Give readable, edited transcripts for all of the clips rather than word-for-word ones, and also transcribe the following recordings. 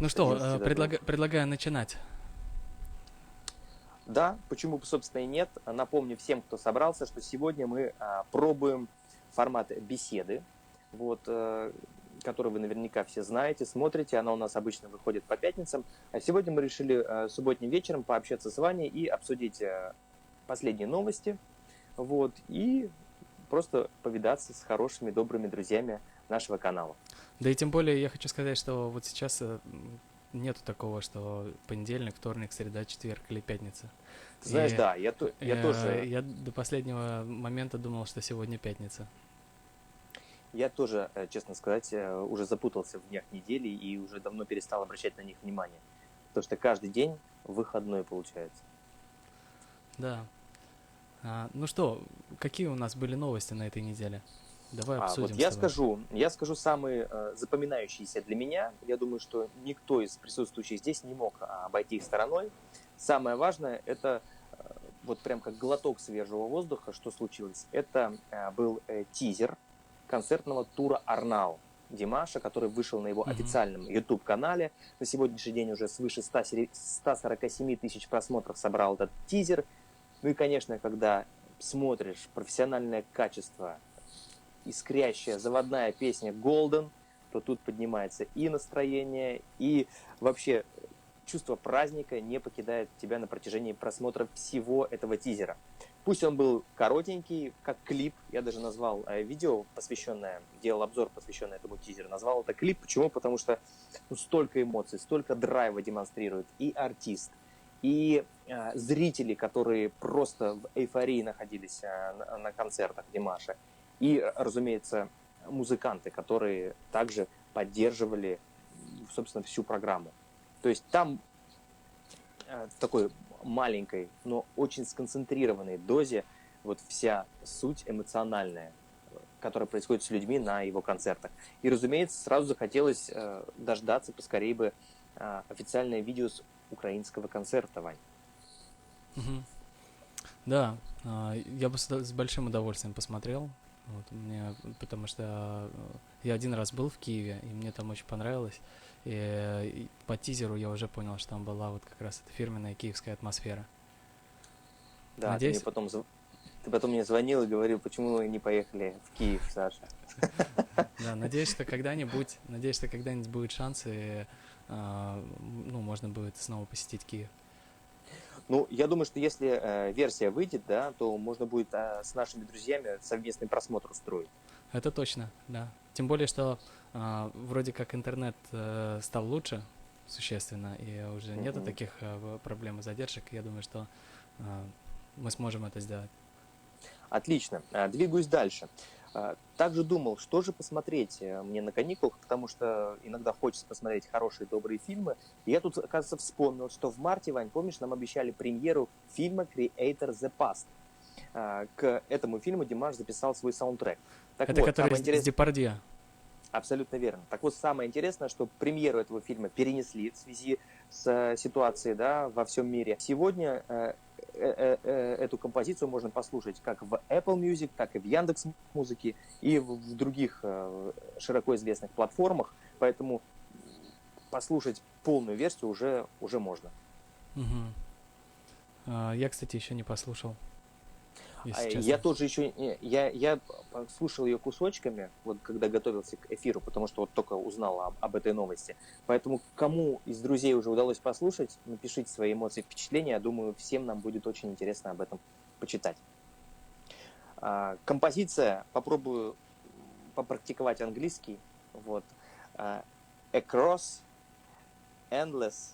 Ну что, 11 до 2. предлагаю начинать. Да, почему бы, собственно, и нет. Напомню всем, кто собрался, что сегодня мы пробуем формат беседы, вот, который вы наверняка все знаете, смотрите. Она у нас обычно выходит по пятницам. А сегодня мы решили субботним вечером пообщаться с Ваней и обсудить последние новости. Вот, и просто повидаться с хорошими, добрыми друзьями нашего канала. Да и тем более я хочу сказать, что вот сейчас нету такого, что понедельник, вторник, среда, четверг или пятница. Ты знаешь, И да, я тоже. я до последнего момента думал, что сегодня пятница. Я тоже, честно сказать, уже запутался в днях недели и уже давно перестал обращать на них внимание. Потому что каждый день выходной получается. Да. Ну что, какие у нас были новости на этой неделе? Давай Вот обсудим с я тобой. скажу самые запоминающиеся для меня. Я думаю, что никто из присутствующих здесь не мог обойти их стороной. Самое важное, это вот прям как глоток свежего воздуха, что случилось. Это был тизер концертного тура Арнау Димаша, который вышел на его Мгм. официальном YouTube-канале. На сегодняшний день уже свыше 147 тысяч просмотров собрал этот тизер. Ну и, конечно, когда смотришь профессиональное качество, искрящая заводная песня Golden, то тут поднимается и настроение, и вообще чувство праздника не покидает тебя на протяжении просмотра всего этого тизера. Пусть он был коротенький, как клип, я даже назвал видео, посвященное, делал обзор, посвященный этому тизеру, назвал это клип. Почему? Потому что столько эмоций, столько драйва демонстрирует и артист, и зрители, которые просто в эйфории находились на концертах Димаша, и, разумеется, музыканты, которые также поддерживали, собственно, всю программу. То есть там в такой маленькой, но очень сконцентрированной дозе вот вся суть эмоциональная, которая происходит с людьми на его концертах. И, разумеется, сразу захотелось дождаться поскорее бы официальное видео с украинского концерта, Вань. Мгм. Да, я бы с большим удовольствием посмотрел. Вот, потому что я один раз был в Киеве, и мне там очень понравилось. И по тизеру я уже понял, что там была вот как раз эта фирменная киевская атмосфера. Да, Надеюсь, ты потом мне звонил и говорил, почему мы не поехали в Киев, Саша. да, надеюсь, что когда-нибудь будет шанс, и ну, можно будет снова посетить Киев. Ну, я думаю, что если версия выйдет, да, то можно будет с нашими друзьями совместный просмотр устроить. Это точно, да. Тем более, что вроде как интернет стал лучше существенно, и уже нету Мгм. таких проблем и задержек. Я думаю, что э, мы сможем это сделать. Отлично. Двигаюсь дальше. Также думал, что же посмотреть мне на каникулах, потому что иногда хочется посмотреть хорошие, добрые фильмы. И я тут, оказывается, вспомнил, что в марте, Вань, помнишь, нам обещали премьеру фильма «Creator the Past». К этому фильму Димаш записал свой саундтрек. Так Это вот, который самое с интересное... Депардье. Абсолютно верно. Так вот, самое интересное, что премьеру этого фильма перенесли в связи с ситуацией, да, во всем мире. Сегодня эту композицию можно послушать как в Apple Music, так и в Яндекс Музыке и в других широко известных платформах. Поэтому послушать полную версию уже можно. Мгм. Я, кстати, еще не послушал, если Я честно. тоже еще, я слушал ее кусочками, вот когда готовился к эфиру, потому что вот только узнал об этой новости. Поэтому кому из друзей уже удалось послушать, напишите свои эмоции, впечатления. Я думаю, всем нам будет очень интересно об этом почитать. Композиция, попробую попрактиковать английский. Вот. Across Endless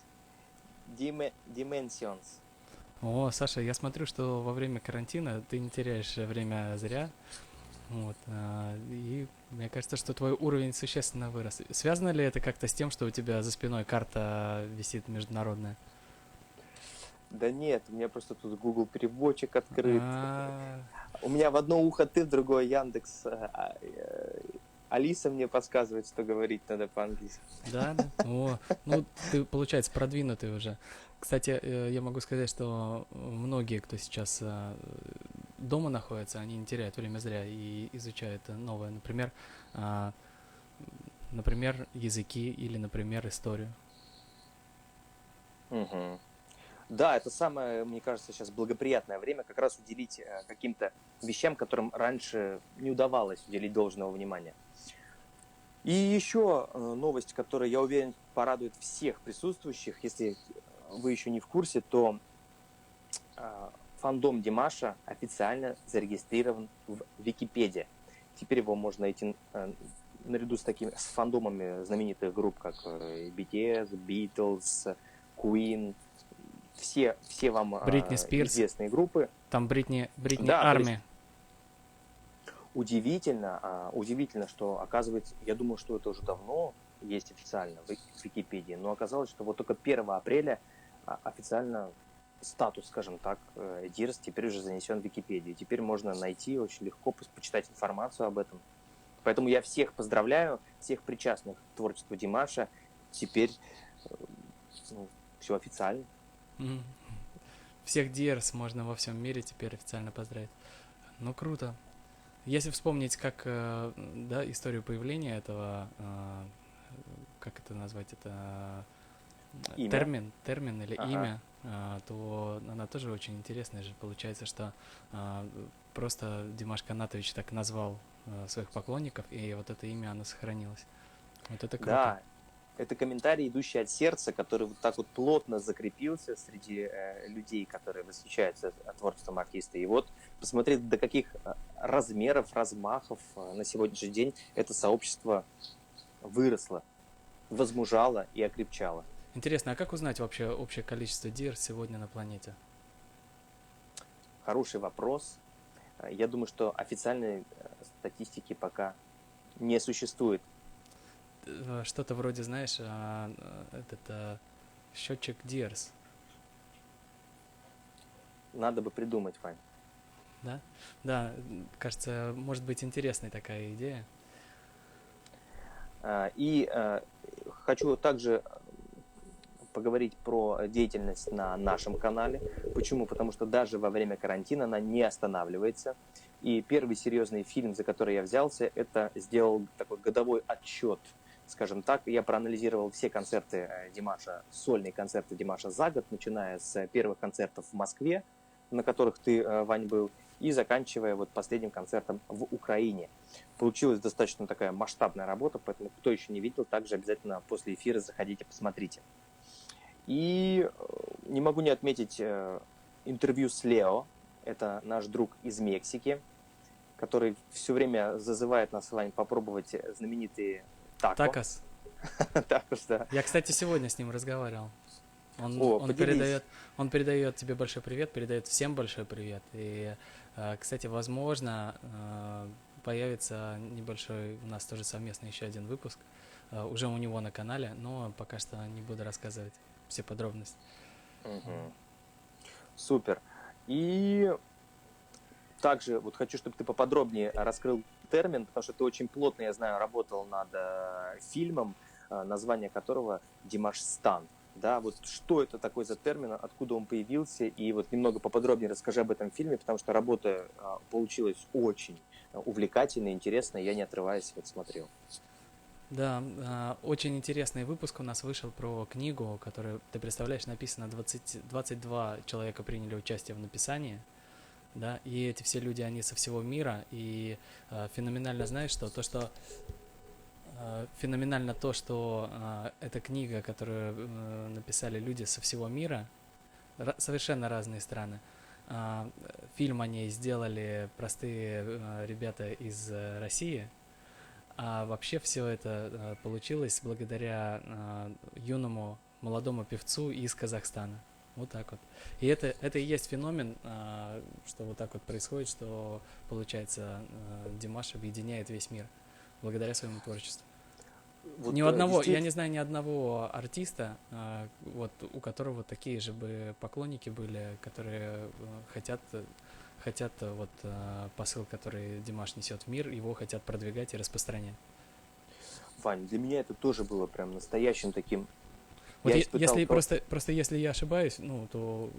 Dimensions. О, Саша, я смотрю, что во время карантина ты не теряешь время зря. Вот, и мне кажется, что твой уровень существенно вырос. Связано ли это как-то с тем, что у тебя за спиной карта висит международная? Да нет, у меня просто тут Google переводчик открыт. А, У меня в одно ухо ты, в другое Яндекс. Алиса мне подсказывает, что говорить надо по-английски. да, да. О, ну ты, получается, продвинутый уже. Кстати, я могу сказать, что многие, кто сейчас дома находится, они не теряют время зря и изучают новое. Например, языки или, например, историю. Мгм. Да, это самое, мне кажется, сейчас благоприятное время как раз уделить каким-то вещам, которым раньше не удавалось уделить должного внимания. И еще новость, которая, я уверен, порадует всех присутствующих. Если вы еще не в курсе, то фандом Димаша официально зарегистрирован в Википедии. Теперь его можно найти наряду с фандомами знаменитых групп, как BTS, Beatles, Queen, все вам Бритни Спирс, известные группы. там Бритни Да, то есть Арми. удивительно, что оказывается, я думал, что это уже давно есть официально в Википедии, но оказалось, что вот только 1 апреля официально статус, скажем так, Дирс теперь уже занесен в Википедию. Теперь можно найти очень легко, почитать информацию об этом. Поэтому я всех поздравляю, всех причастных к творчеству Димаша. Теперь ну, все официально. Мгм. Всех Диерс можно во всем мире теперь официально поздравить. Ну, круто. Если вспомнить, как, да, историю появления этого, как это назвать, это Имя. термин или Ага. имя, то она тоже очень интересная же. Получается, что просто Димаш Канатович так назвал своих поклонников, и вот это имя, оно сохранилось. Вот это круто. Да, это комментарий, идущий от сердца, который вот так вот плотно закрепился среди людей, которые восхищаются творчеством артиста. И вот посмотреть, до каких размеров, размахов на сегодняшний день это сообщество выросло, возмужало и окрепчало. Интересно, а как узнать вообще общее количество Диерс сегодня на планете? Хороший вопрос. Я думаю, что официальной статистики пока не существует. Что-то вроде, знаешь, этот счетчик Диерс, Надо бы придумать, Вань. да? Да, кажется, может быть интересной такая идея. И хочу также поговорить про деятельность на нашем канале. Почему? Потому что даже во время карантина она не останавливается. И первый серьезный фильм, за который я взялся, это сделал такой годовой отчет, скажем так. Я проанализировал все концерты Димаша, сольные концерты Димаша за год, начиная с первых концертов в Москве, на которых ты, Вань, был, и заканчивая вот последним концертом в Украине. Получилась достаточно такая масштабная работа, поэтому кто еще не видел, также обязательно после эфира заходите, посмотрите. И не могу не отметить интервью с Лео. Это наш друг из Мексики, который все время зазывает нас, Вань, попробовать знаменитые тако. Такос. Так что, Я, кстати, сегодня с ним разговаривал. Он, о, он поделись. передает, он передает тебе большой привет, передает всем большой привет. И, кстати, возможно, появится небольшой у нас тоже совместный еще один выпуск уже у него на канале, но пока что не буду рассказывать все подробности. Мгм. Супер. И также вот хочу, чтобы ты поподробнее раскрыл термин, потому что ты очень плотно, я знаю, работал над фильмом, название которого «Димаш Стан». Да, вот что это такой за термин, откуда он появился, и вот немного поподробнее расскажи об этом фильме, потому что работа получилась очень увлекательной, интересной, я не отрываясь вот смотрел. Да, очень интересный выпуск у нас вышел про книгу, которую, ты представляешь, написано 22 человека приняли участие в написании, да, и эти все люди, они со всего мира, и феноменально, знаешь, что то, что феноменально то, что эта книга, которую написали люди со всего мира, совершенно разные страны. Фильм о ней сделали простые ребята из России, а вообще все это получилось благодаря юному молодому певцу из Казахстана. Вот так вот. И это и есть феномен, что вот так вот происходит, что, получается, Димаш объединяет весь мир благодаря своему творчеству. Вот Ни у одного, я не действительно, знаю ни одного артиста, вот у которого такие же бы поклонники были, которые хотят вот посыл, который Димаш несет в мир, его хотят продвигать и распространять. Вань, для меня это тоже было прям настоящим таким. Вот Я испытал если то. просто если я ошибаюсь, ну то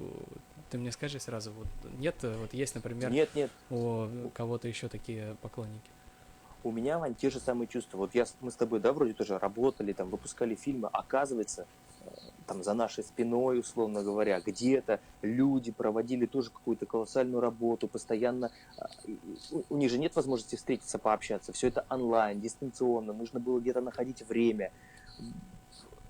ты мне скажи сразу, вот нет, вот есть, например, Нет, нет, у кого-то еще такие поклонники. у меня, Вань, те же самые чувства. Вот мы с тобой, да, вроде тоже работали, там, выпускали фильмы. Оказывается, там за нашей спиной, условно говоря, где-то люди проводили тоже какую-то колоссальную работу, постоянно, у них же нет возможности встретиться, пообщаться, все это онлайн, дистанционно, нужно было где-то находить время,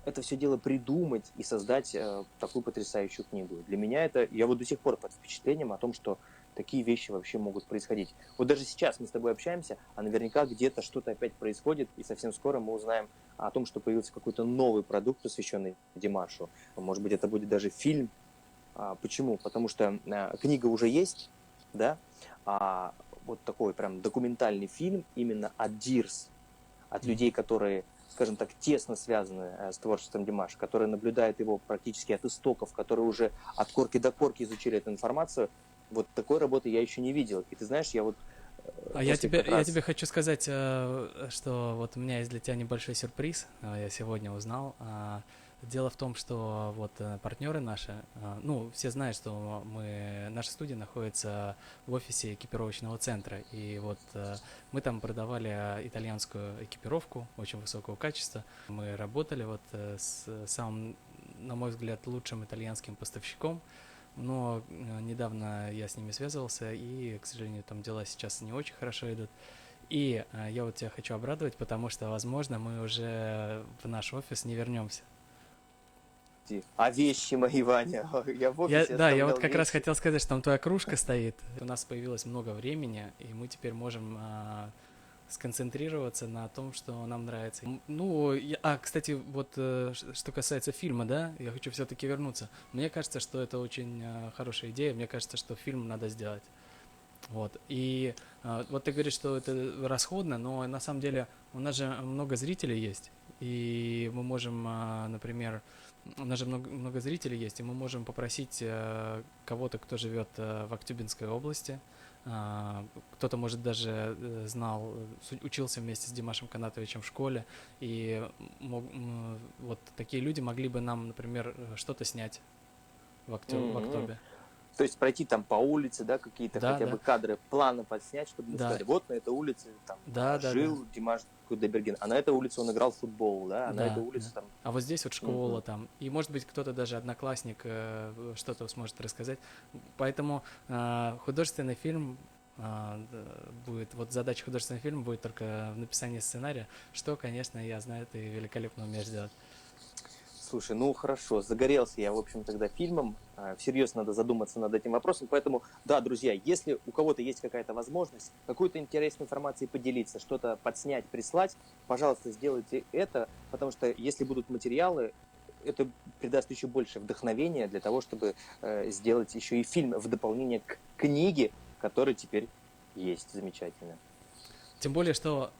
это все дело придумать и создать такую потрясающую книгу. Для меня это, я вот до сих пор под впечатлением о том, что такие вещи вообще могут происходить. Вот даже сейчас мы с тобой общаемся, а наверняка где-то что-то опять происходит, и совсем скоро мы узнаем о том, что появился какой-то новый продукт, посвященный Димашу. Может быть, это будет даже фильм. Почему? Потому что книга уже есть, да, а вот такой прям документальный фильм именно от Дирс, от людей, которые, скажем так, тесно связаны с творчеством Димаша, которые наблюдают его практически от истоков, которые уже от корки до корки изучили эту информацию. Вот такой работы я еще не видел. И ты знаешь, я вот... Я тебе хочу сказать, что вот у меня есть для тебя небольшой сюрприз. Я сегодня узнал. Дело в том, что вот партнеры наши, ну, все знают, что наша студия находится в офисе экипировочного центра, и вот мы там продавали итальянскую экипировку очень высокого качества. Мы работали вот с самым, на мой взгляд, лучшим итальянским поставщиком, но недавно я с ними связывался, и, к сожалению, там дела сейчас не очень хорошо идут. И я вот тебя хочу обрадовать, потому что, возможно, мы уже в наш офис не вернемся. А вещи мои, Ваня, я в офисе Я вот оставлял как раз вещи. хотел сказать, что там твоя кружка стоит. У нас появилось много времени, и мы теперь можем сконцентрироваться на том, что нам нравится. Ну, кстати, вот что касается фильма, да, я хочу все-таки вернуться. Мне кажется, что это очень хорошая идея. Мне кажется, что фильм надо сделать. Вот. И вот ты говоришь, что это расходно, но на самом деле у нас же много зрителей есть. И мы можем, например, у нас же много зрителей есть, и мы можем попросить кого-то, кто живет в Актюбинской области. Кто-то, может, даже учился вместе с Димашем Канатовичем в школе, и вот такие люди могли бы нам, например, что-то снять в Актобе. То есть пройти там по улице, да, какие-то хотя бы кадры, планы подснять, чтобы мы сказали, вот на этой улице там жил Димаш Кудайберген, а на этой улице он играл в футбол, да, а на этой улице там... А вот здесь вот школа там, и может быть кто-то даже одноклассник что-то сможет рассказать. Поэтому художественный фильм будет, вот задача художественного фильма будет только в написании сценария, что, конечно, я знаю, ты великолепно умеешь делать. Слушай, ну хорошо, загорелся я, в общем, тогда фильмом, всерьез надо задуматься над этим вопросом, поэтому, да, друзья, если у кого-то есть какая-то возможность, какой-то интересной информацией поделиться, что-то подснять, прислать, пожалуйста, сделайте это, потому что если будут материалы, это придаст еще больше вдохновения для того, чтобы сделать еще и фильм в дополнение к книге, которая теперь есть, замечательно. Тем более, что,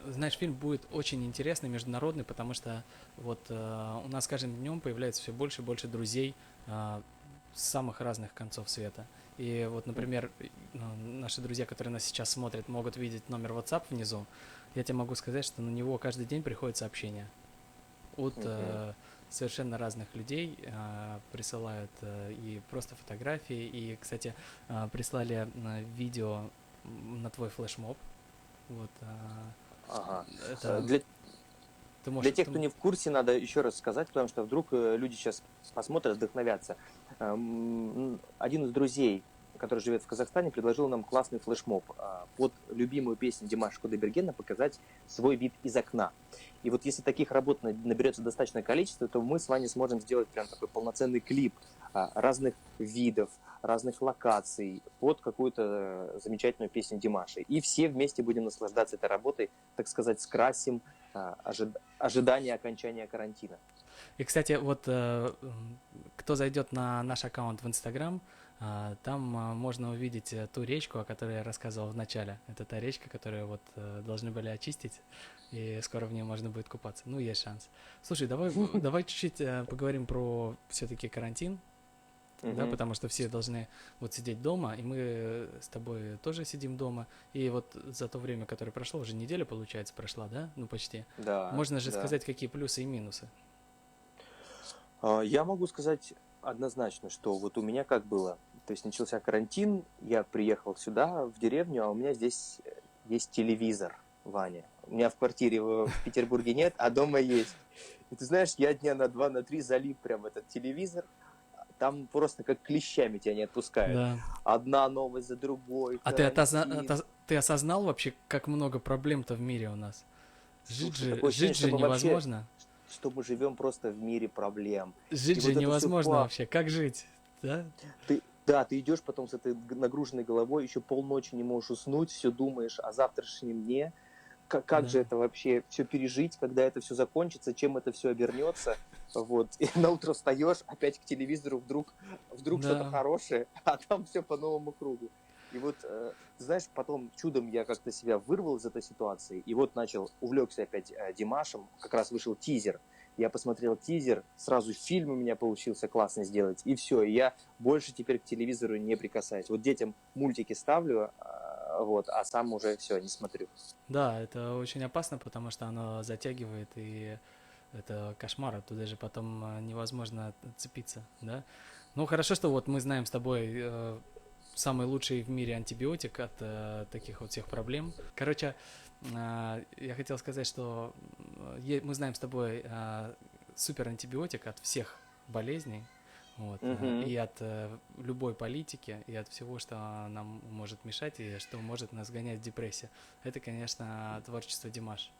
знаешь, фильм будет очень интересный, международный, потому что вот у нас с каждым днем появляется все больше и больше друзей с самых разных концов света. И вот, например, наши друзья, которые нас сейчас смотрят, могут видеть номер WhatsApp внизу. Я тебе могу сказать, что на него каждый день приходят сообщения от совершенно разных людей, присылают и просто фотографии, и, кстати, прислали видео на твой флешмоб. Вот, это... Для тех, кто не в курсе, надо еще раз сказать, потому что вдруг люди сейчас посмотрят, вдохновятся. Один из друзей, который живет в Казахстане, предложил нам классный флешмоб под любимую песню Димаша Кудайбергена показать свой вид из окна. И вот если таких работ наберется достаточное количество, то мы с вами сможем сделать прям такой полноценный клип разных видов, разных локаций под какую-то замечательную песню Димаша. И все вместе будем наслаждаться этой работой, так сказать, скрасим ожидание окончания карантина. И, кстати, вот кто зайдет на наш аккаунт в Инстаграм, там можно увидеть ту речку, о которой я рассказывал в начале. Это та речка, которую вот должны были очистить, и скоро в ней можно будет купаться. Ну, есть шанс. Слушай, давай чуть-чуть поговорим про все-таки карантин. Да, потому что все должны вот сидеть дома, и мы с тобой тоже сидим дома. И вот за то время, которое прошло, уже неделя, получается, прошла, да? Ну, почти. Да. Можно же сказать, какие плюсы и минусы. Я могу сказать однозначно, что вот у меня как было. То есть начался карантин, я приехал сюда, в деревню, а у меня здесь есть телевизор, Ваня. У меня в квартире в Петербурге нет, а дома есть. И ты знаешь, я дня на 2, на 3 залип прям этот телевизор. Там просто как клещами тебя не отпускают. Да. Одна новость за другой, А карантин. ты осознал вообще, как много проблем-то в мире у нас? Слушай, такое ощущение, Жить что же мы вообще, невозможно. что мы живем просто в мире проблем. И Жить же вот это все невозможно пах. вообще. Как жить? Да? Ты, да, ты идешь потом с этой нагруженной головой, еще полночи не можешь уснуть, все думаешь о завтрашнем дне. Как Да. же это вообще все пережить, когда это все закончится, чем это все обернется. Вот. И на утро встаешь, опять к телевизору, вдруг что-то Да. хорошее, а там все по новому кругу. И вот, ты знаешь, потом чудом я как-то себя вырвал из этой ситуации, и вот увлекся опять Димашем, как раз вышел тизер. Я посмотрел тизер, сразу фильм у меня получился классно сделать, и все, и я больше теперь к телевизору не прикасаюсь. Вот детям мультики ставлю, вот, а сам уже все, не смотрю. Да, это очень опасно, потому что оно затягивает, и это кошмар, оттуда же потом невозможно отцепиться, да? Ну, хорошо, что вот мы знаем с тобой самый лучший в мире антибиотик от таких вот всех проблем. Короче, я хотел сказать, что мы знаем с тобой супер антибиотик от всех болезней, вот, Угу. и от любой политики, и от всего, что нам может мешать, и что может нас гонять в депрессию. Это, конечно, творчество Димаш.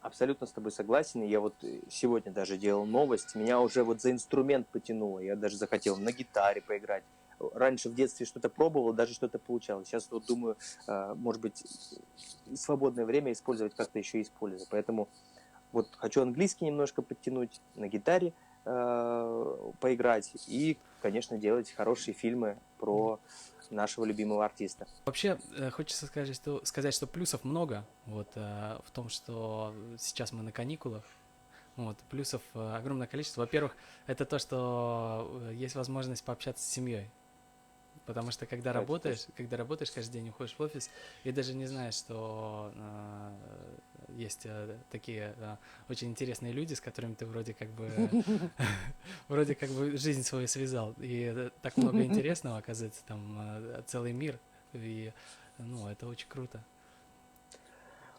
Абсолютно с тобой согласен. Я вот сегодня даже делал новость. Меня уже вот за инструмент потянуло. Я даже захотел на гитаре поиграть. Раньше в детстве что-то пробовал, даже что-то получалось. Сейчас вот думаю, может быть, свободное время использовать как-то еще использовать. Поэтому вот хочу английский немножко подтянуть, на гитаре поиграть и, конечно, делать хорошие фильмы про нашего любимого артиста. Вообще, хочется сказать, что плюсов много, вот, в том, что сейчас мы на каникулах, вот, плюсов огромное количество. Во-первых, это то, что есть возможность пообщаться с семьей. Потому что Кстати, точно. когда работаешь каждый день, уходишь в офис, и даже не знаешь, что есть такие очень интересные люди, с которыми ты вроде как бы жизнь свою связал. И так много интересного, оказывается, там целый мир. И, ну, это очень круто.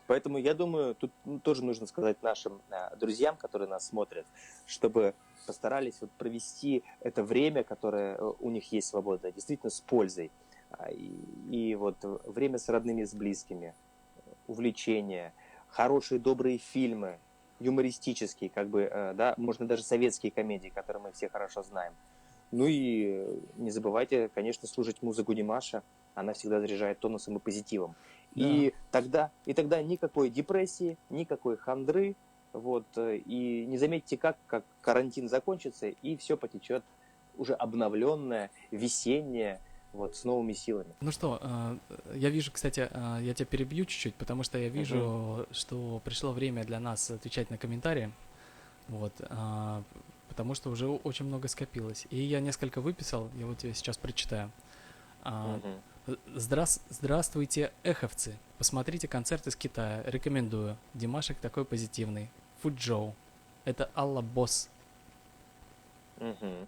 Поэтому я думаю, тут тоже нужно сказать нашим друзьям, которые нас смотрят, чтобы постарались вот провести это время, которое у них есть свободное, действительно с пользой. И вот время с родными, с близкими, увлечения, хорошие, добрые фильмы, юмористические, как бы, да, можно даже советские комедии, которые мы все хорошо знаем. Ну и не забывайте, конечно, слушать музыку Димаша. Она всегда заряжает тонусом и позитивом. Да. И тогда никакой депрессии, никакой хандры. Вот, и не заметите, как карантин закончится, и все потечет уже обновленное, весеннее, вот, с новыми силами. Ну что, я вижу, кстати, я тебя перебью чуть-чуть, потому что я Угу. вижу, что пришло время для нас отвечать на комментарии. Вот, потому что уже очень много скопилось. И я несколько выписал, я вот тебе сейчас прочитаю. А, Угу. Здравствуйте, эховцы. Посмотрите концерт из Китая. Рекомендую. Димашек такой позитивный. Фуджоу. Это Алла Босс. Угу.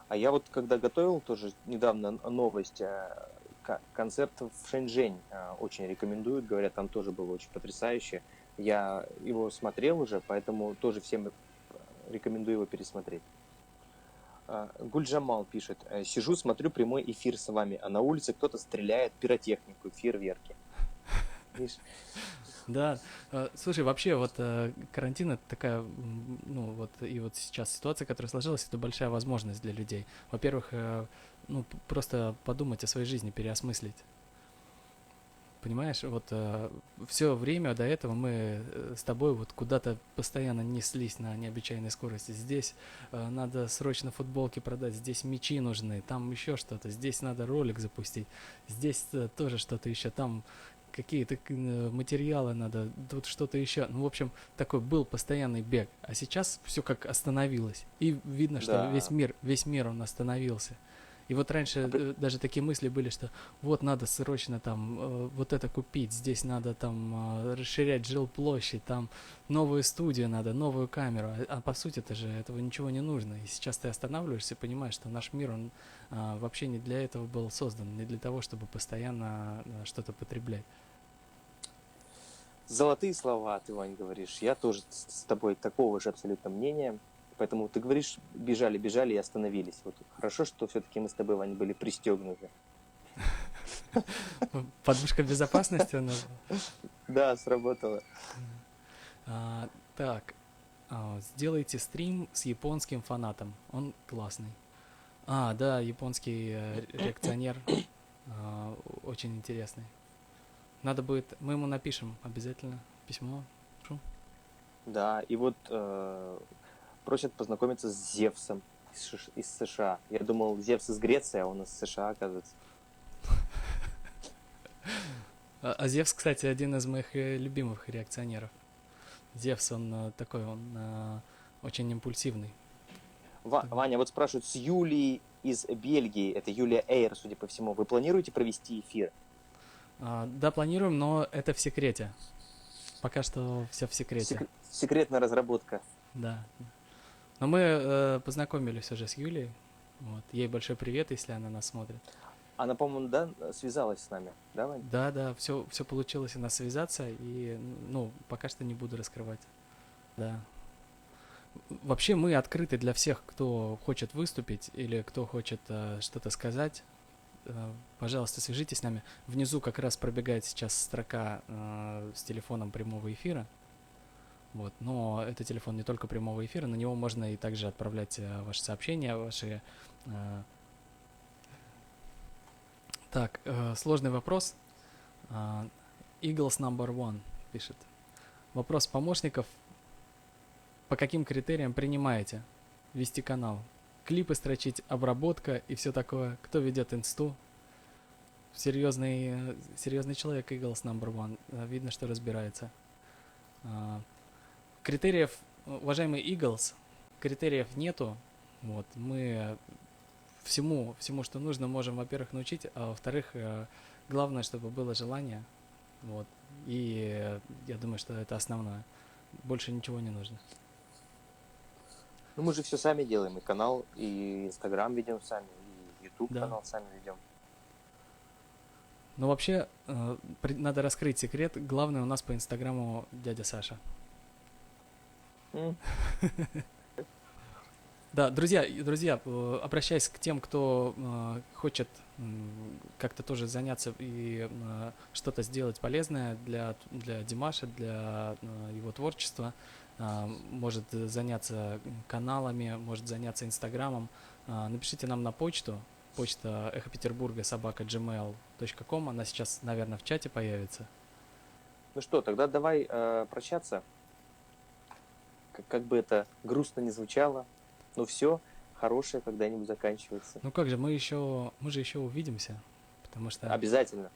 А я вот когда готовил тоже недавно новость, концерт в Шэньчжэнь очень рекомендуют, говорят, там тоже было очень потрясающе. Я его смотрел уже, поэтому тоже всем рекомендую его пересмотреть. Гульджамал пишет: сижу, смотрю прямой эфир с вами, а на улице кто-то стреляет пиротехнику, фейерверки. Видишь? Да, слушай, вообще вот карантин это такая, ну вот и вот сейчас ситуация, которая сложилась, это большая возможность для людей. Во-первых, ну просто подумать о своей жизни, переосмыслить. Понимаешь, вот все время до этого мы с тобой вот куда-то постоянно неслись на необычайной скорости. Здесь надо срочно футболки продать, здесь мячи нужны, там еще что-то, здесь надо ролик запустить, здесь тоже что-то еще, там какие-то материалы надо, тут что-то еще. Ну, в общем, такой был постоянный бег. А сейчас все как остановилось. И видно, что Да. весь мир он остановился. И вот раньше даже такие мысли были, что вот надо срочно там вот это купить, здесь надо там расширять жилплощадь, там новую студию надо, новую камеру. А по сути это же этого ничего не нужно. И сейчас ты останавливаешься и понимаешь, что наш мир, он вообще не для этого был создан, не для того, чтобы постоянно что-то потреблять. Золотые слова ты, Вань, говоришь. Я тоже с тобой такого же абсолютно мнения. Поэтому ты говоришь, бежали и остановились. Вот хорошо, что все-таки мы с тобой, Вань, были пристегнуты. Подушка безопасности у нас была. Да, сработало. Так, сделайте стрим с японским фанатом. Он классный. Да, японский реакционер. Очень интересный. Надо будет, мы ему напишем обязательно письмо. Да, и вот просят познакомиться с Зевсом из США. Я думал, Зевс из Греции, а он из США, оказывается. Зевс, кстати, один из моих любимых реакционеров. Зевс, он такой, он очень импульсивный. Ваня, вот спрашивают с Юлией из Бельгии, это Юлия Эйр, судя по всему, вы планируете провести эфир? Да, планируем, но это в секрете. Пока что все в секрете. Секретная разработка. Да. Но мы познакомились уже с Юлией. Вот. Ей большой привет, если она нас смотрит. Она, по-моему, да, связалась с нами, да, Вань? Да, все получилось у нас связаться, и, пока что не буду раскрывать. Да. Вообще мы открыты для всех, кто хочет выступить или кто хочет что-то сказать. Пожалуйста, свяжитесь с нами. Внизу как раз пробегает сейчас строка с телефоном прямого эфира. Вот. Но это телефон не только прямого эфира, на него можно и также отправлять ваши сообщения, ваши... Так, сложный вопрос. Eagles number one пишет. Вопрос помощников. По каким критериям принимаете вести канал? Клипы строчить, обработка и все такое. Кто ведет инсту? Серьезный человек Eagles number one. Видно, что разбирается. Критериев, уважаемый Eagles, критериев нету. Вот, мы всему, что нужно, можем, во-первых, научить, а во-вторых, главное, чтобы было желание. Вот. И я думаю, что это основное. Больше ничего не нужно. Ну, мы же все сами делаем. И канал, и Инстаграм ведем сами, и Ютуб канал сами ведем. Ну, вообще, надо раскрыть секрет. Главное у нас по Инстаграму дядя Саша. Да, друзья, обращаясь к тем, кто хочет как-то тоже заняться и что-то сделать полезное для Димаша, для его творчества, может заняться каналами, может заняться Инстаграмом, напишите нам на почту. Почта echopeterburga@gmail.com. Она сейчас, наверное, в чате появится. Ну что, тогда давай прощаться. Как бы это грустно не звучало, но все хорошее когда-нибудь заканчивается. Ну как же, мы же еще увидимся, потому что... Обязательно.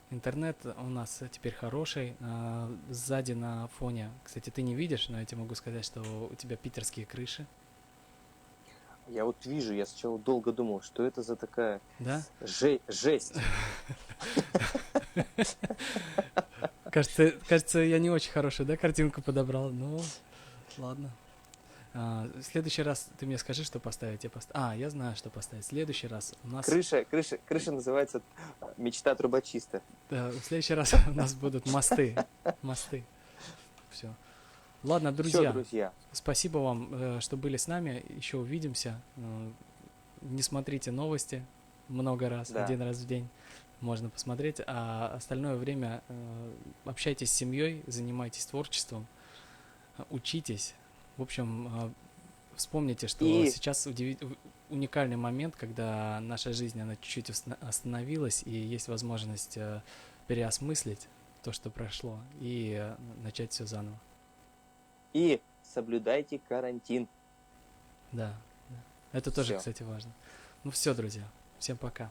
Интернет у нас теперь хороший. Сзади на фоне, кстати, ты не видишь, но я тебе могу сказать, что у тебя питерские крыши. Я вот вижу, я сначала долго думал, что это за такая жесть. Кажется, я не очень хорошую, да, картинку подобрал. Ну, ладно. В следующий раз ты мне скажи, что поставить. Я знаю, что поставить. В следующий раз у нас... Крыша называется «Мечта трубочиста». Да, в следующий раз у нас будут мосты. Все. Ладно, друзья. Спасибо вам, что были с нами. Еще увидимся. Не смотрите новости много раз, один раз в день. Можно посмотреть. А остальное время общайтесь с семьей, занимайтесь творчеством, учитесь. В общем, вспомните, что сейчас уникальный момент, когда наша жизнь, она чуть-чуть остановилась, и есть возможность переосмыслить то, что прошло, и начать все заново. И соблюдайте карантин. Да. Это тоже, кстати, важно. Ну все, друзья. Всем пока.